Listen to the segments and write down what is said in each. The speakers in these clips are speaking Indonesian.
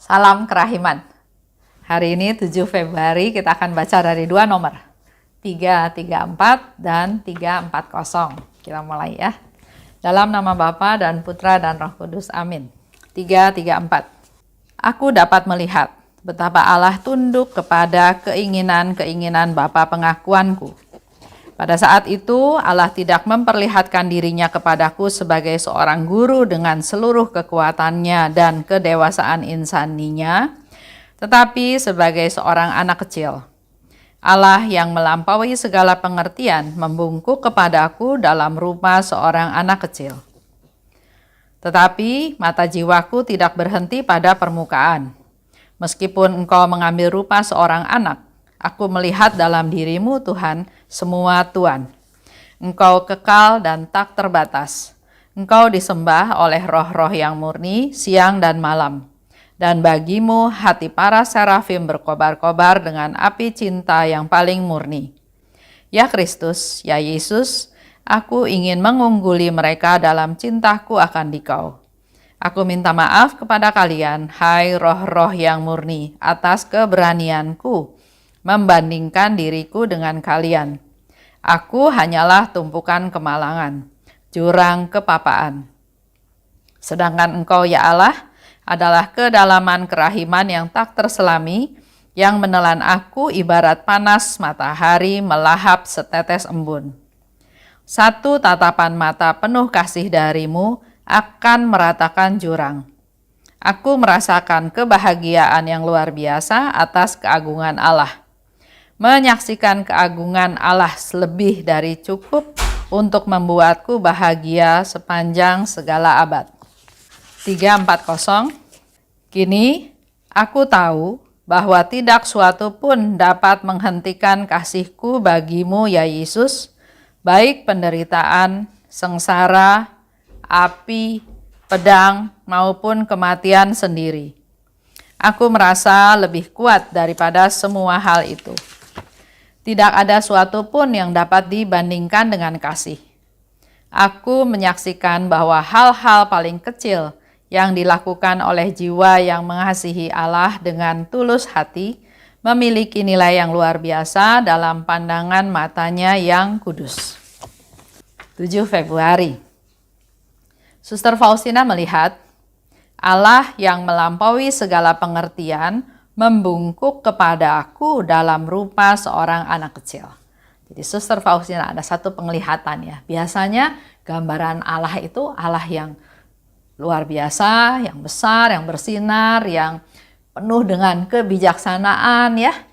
Salam kerahiman. Hari ini 7 Februari kita akan baca dari dua nomor, 334 dan 340. Kita mulai ya. Dalam nama Bapa dan Putra dan Roh Kudus, amin. 334. Aku dapat melihat betapa Allah tunduk kepada keinginan-keinginan bapa pengakuanku. Pada saat itu Allah tidak memperlihatkan dirinya kepadaku sebagai seorang guru dengan seluruh kekuatannya dan kedewasaan insaninya, tetapi sebagai seorang anak kecil. Allah yang melampaui segala pengertian membungkuk kepadaku dalam rupa seorang anak kecil. Tetapi mata jiwaku tidak berhenti pada permukaan. Meskipun engkau mengambil rupa seorang anak, aku melihat dalam dirimu, Tuhan, semua Tuhan. Engkau kekal dan tak terbatas. Engkau disembah oleh roh-roh yang murni siang dan malam. Dan bagimu hati para serafim berkobar-kobar dengan api cinta yang paling murni. Ya Kristus, ya Yesus, aku ingin mengungguli mereka dalam cintaku akan Dikau. Aku minta maaf kepada kalian, hai roh-roh yang murni, atas keberanianku membandingkan diriku dengan kalian. Aku hanyalah tumpukan kemalangan, jurang kepapaan. Sedangkan engkau ya Allah adalah kedalaman kerahiman yang tak terselami, yang menelan aku ibarat panas matahari melahap setetes embun. Satu tatapan mata penuh kasih darimu akan meratakan jurang. Aku merasakan kebahagiaan yang luar biasa atas keagungan Allah. Menyaksikan keagungan Allah lebih dari cukup untuk membuatku bahagia sepanjang segala abad. 340. Kini aku tahu bahwa tidak suatu pun dapat menghentikan kasihku bagimu ya Yesus, baik penderitaan, sengsara, api, pedang, maupun kematian sendiri. Aku merasa lebih kuat daripada semua hal itu. Tidak ada suatu pun yang dapat dibandingkan dengan kasih. Aku menyaksikan bahwa hal-hal paling kecil yang dilakukan oleh jiwa yang mengasihi Allah dengan tulus hati memiliki nilai yang luar biasa dalam pandangan matanya yang kudus. 7 Februari. Suster Faustina melihat Allah yang melampaui segala pengertian membungkuk kepada aku dalam rupa seorang anak kecil. Jadi Suster Faustina ada satu penglihatan ya. Biasanya gambaran Allah itu Allah yang luar biasa, yang besar, yang bersinar, yang penuh dengan kebijaksanaan ya.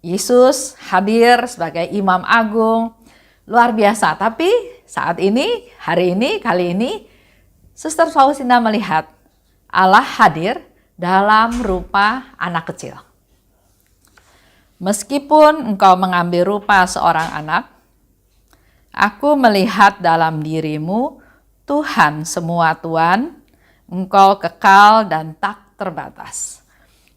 Yesus hadir sebagai Imam Agung, luar biasa. Tapi saat ini, hari ini, kali ini, Suster Faustina melihat Allah hadir dalam rupa anak kecil. Meskipun engkau mengambil rupa seorang anak, aku melihat dalam dirimu, Tuhan semua Tuhan, engkau kekal dan tak terbatas.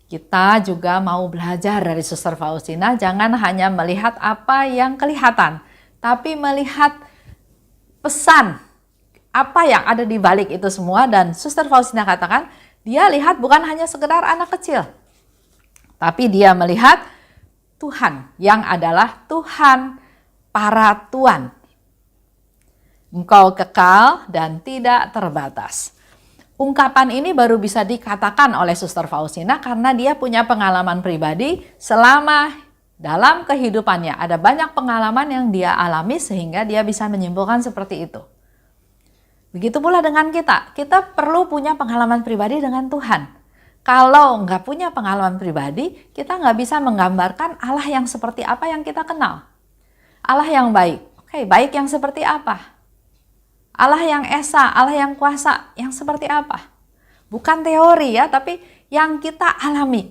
Kita juga mau belajar dari Suster Faustina, jangan hanya melihat apa yang kelihatan, tapi melihat pesan apa yang ada di balik itu semua. Dan Suster Faustina katakan, dia lihat bukan hanya sekedar anak kecil, tapi dia melihat Tuhan yang adalah Tuhan para Tuhan. Engkau kekal dan tidak terbatas. Ungkapan ini baru bisa dikatakan oleh Suster Faustina karena dia punya pengalaman pribadi selama dalam kehidupannya. Ada banyak pengalaman yang dia alami sehingga dia bisa menyimpulkan seperti itu. Begitu pula dengan kita perlu punya pengalaman pribadi dengan Tuhan. Kalau nggak punya pengalaman pribadi, kita nggak bisa menggambarkan Allah yang seperti apa yang kita kenal. Allah yang baik. Oke, baik yang seperti apa? Allah yang esa, Allah yang kuasa, yang seperti apa? Bukan teori ya, tapi yang kita alami.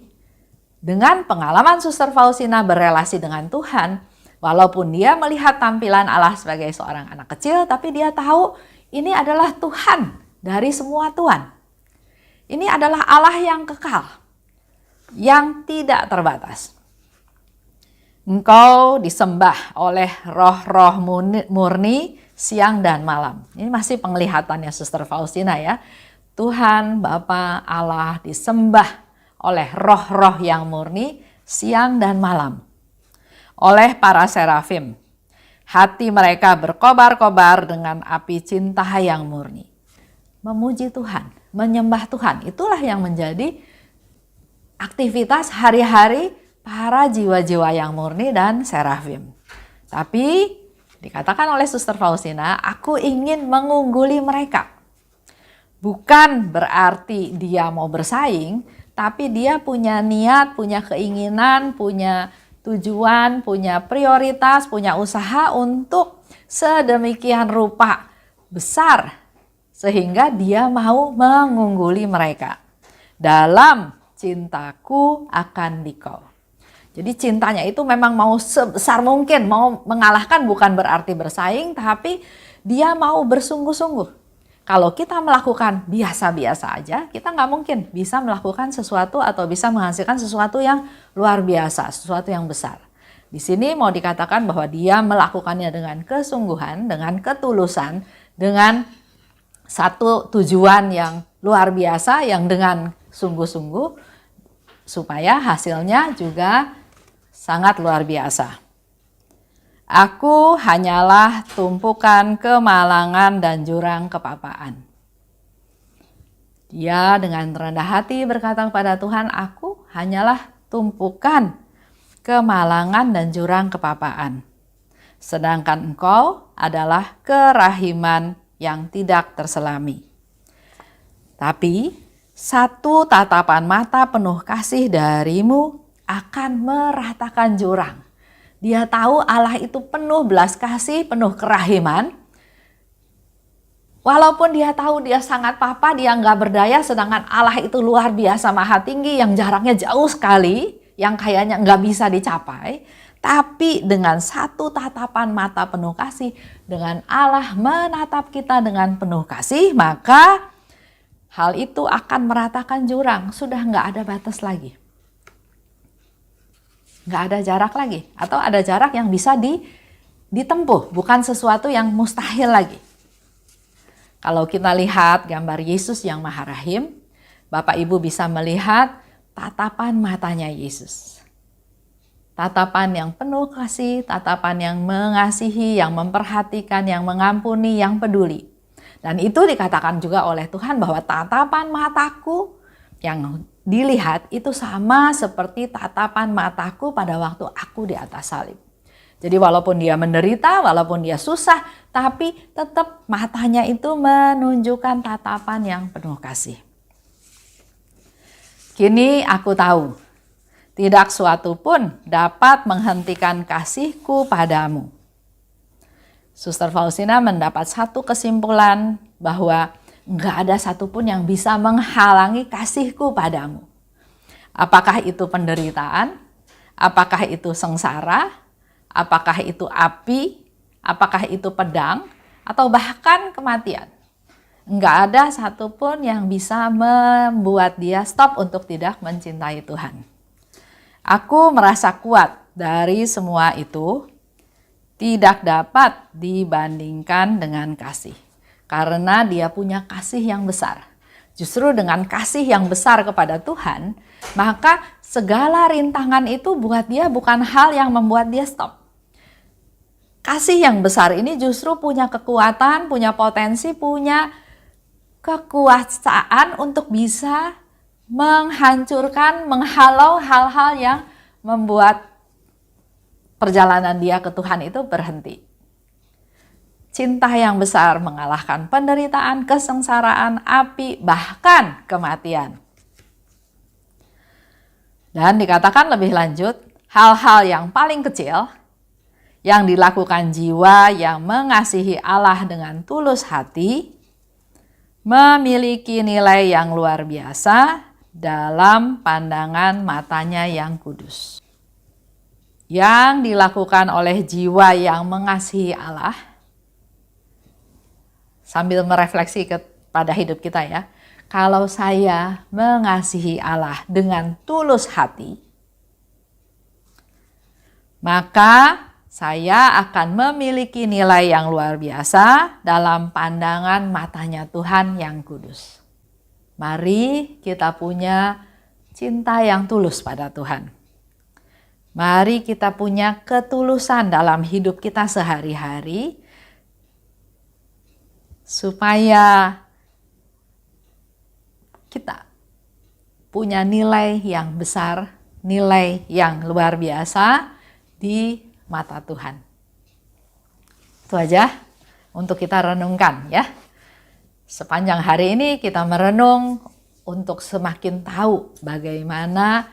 Dengan pengalaman Suster Faustina berelasi dengan Tuhan, walaupun dia melihat tampilan Allah sebagai seorang anak kecil, tapi dia tahu ini adalah Tuhan dari semua Tuhan. Ini adalah Allah yang kekal, yang tidak terbatas. Engkau disembah oleh roh-roh murni siang dan malam. Ini masih penglihatannya Suster Faustina ya. Tuhan Bapa Allah disembah oleh roh-roh yang murni siang dan malam. Oleh para serafim, hati mereka berkobar-kobar dengan api cinta yang murni. Memuji Tuhan, menyembah Tuhan, itulah yang menjadi aktivitas hari-hari para jiwa-jiwa yang murni dan serafim. Tapi dikatakan oleh Suster Faustina, aku ingin mengungguli mereka. Bukan berarti dia mau bersaing, tapi dia punya niat, punya keinginan, punya tujuan, punya prioritas, punya usaha untuk sedemikian rupa besar sehingga dia mau mengungguli mereka. Dalam cintaku akan dikau. Jadi cintanya itu memang mau sebesar mungkin, mau mengalahkan, bukan berarti bersaing, tapi dia mau bersungguh-sungguh. Kalau kita melakukan biasa-biasa aja, kita nggak mungkin bisa melakukan sesuatu atau bisa menghasilkan sesuatu yang luar biasa, sesuatu yang besar. Di sini mau dikatakan bahwa dia melakukannya dengan kesungguhan, dengan ketulusan, dengan satu tujuan yang luar biasa, yang dengan sungguh-sungguh, supaya hasilnya juga sangat luar biasa. Aku hanyalah tumpukan kemalangan dan jurang kepapaan. Dia dengan rendah hati berkata kepada Tuhan, aku hanyalah tumpukan kemalangan dan jurang kepapaan. Sedangkan engkau adalah kerahiman yang tidak terselami. Tapi satu tatapan mata penuh kasih darimu akan meratakan jurang. Dia tahu Allah itu penuh belas kasih, penuh kerahiman. Walaupun dia tahu dia sangat papa, dia nggak berdaya, sedangkan Allah itu luar biasa maha tinggi yang jaraknya jauh sekali, yang kayaknya nggak bisa dicapai. Tapi dengan satu tatapan mata penuh kasih, dengan Allah menatap kita dengan penuh kasih, maka hal itu akan meratakan jurang, sudah nggak ada batas lagi. Nggak ada jarak lagi, atau ada jarak yang bisa ditempuh, bukan sesuatu yang mustahil lagi. Kalau kita lihat gambar Yesus yang Maha Rahim, Bapak Ibu bisa melihat tatapan matanya Yesus. Tatapan yang penuh kasih, tatapan yang mengasihi, yang memperhatikan, yang mengampuni, yang peduli. Dan itu dikatakan juga oleh Tuhan bahwa tatapan mataku yang dilihat itu sama seperti tatapan mataku pada waktu aku di atas salib. Jadi walaupun dia menderita, walaupun dia susah, tapi tetap matanya itu menunjukkan tatapan yang penuh kasih. Kini aku tahu, tidak suatu pun dapat menghentikan kasihku padamu. Suster Faustina mendapat satu kesimpulan bahwa nggak ada satupun yang bisa menghalangi kasihku padamu. Apakah itu penderitaan? Apakah itu sengsara? Apakah itu api? Apakah itu pedang? Atau bahkan kematian? Nggak ada satupun yang bisa membuat dia stop untuk tidak mencintai Tuhan. Aku merasa kuat dari semua itu, tidak dapat dibandingkan dengan kasih. Karena dia punya kasih yang besar. Justru dengan kasih yang besar kepada Tuhan, maka segala rintangan itu buat dia bukan hal yang membuat dia stop. Kasih yang besar ini justru punya kekuatan, punya potensi, punya kekuasaan untuk bisa menghancurkan, menghalau hal-hal yang membuat perjalanan dia ke Tuhan itu berhenti. Cinta yang besar mengalahkan penderitaan, kesengsaraan, api, bahkan kematian. Dan dikatakan lebih lanjut, hal-hal yang paling kecil yang dilakukan jiwa yang mengasihi Allah dengan tulus hati memiliki nilai yang luar biasa dalam pandangan matanya yang kudus. Yang dilakukan oleh jiwa yang mengasihi Allah, sambil merefleksi kepada hidup kita ya. Kalau saya mengasihi Allah dengan tulus hati, maka saya akan memiliki nilai yang luar biasa dalam pandangan matanya Tuhan yang kudus. Mari kita punya cinta yang tulus pada Tuhan. Mari kita punya ketulusan dalam hidup kita sehari-hari, supaya kita punya nilai yang besar, nilai yang luar biasa di mata Tuhan. Itu aja untuk kita renungkan ya. Sepanjang hari ini kita merenung untuk semakin tahu bagaimana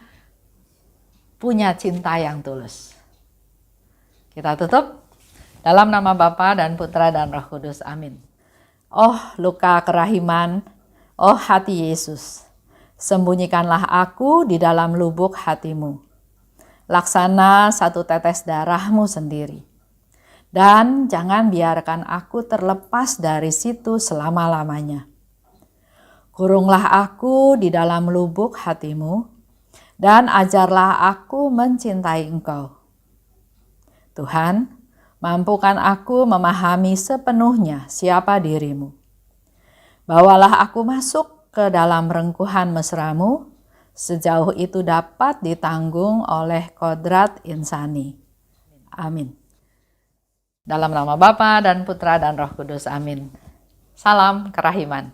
punya cinta yang tulus. Kita tutup dalam nama Bapa dan Putra dan Roh Kudus. Amin. Oh luka kerahiman, oh hati Yesus, sembunyikanlah aku di dalam lubuk hatimu. Laksana satu tetes darahmu sendiri. Dan jangan biarkan aku terlepas dari situ selama-lamanya. Kurunglah aku di dalam lubuk hatimu, dan ajarlah aku mencintai Engkau. Tuhan, mampukan aku memahami sepenuhnya siapa dirimu. Bawalah aku masuk ke dalam rengkuhan mesramu, sejauh itu dapat ditanggung oleh kodrat insani. Amin. Dalam nama Bapa dan Putra dan Roh Kudus. Amin. Salam kerahiman.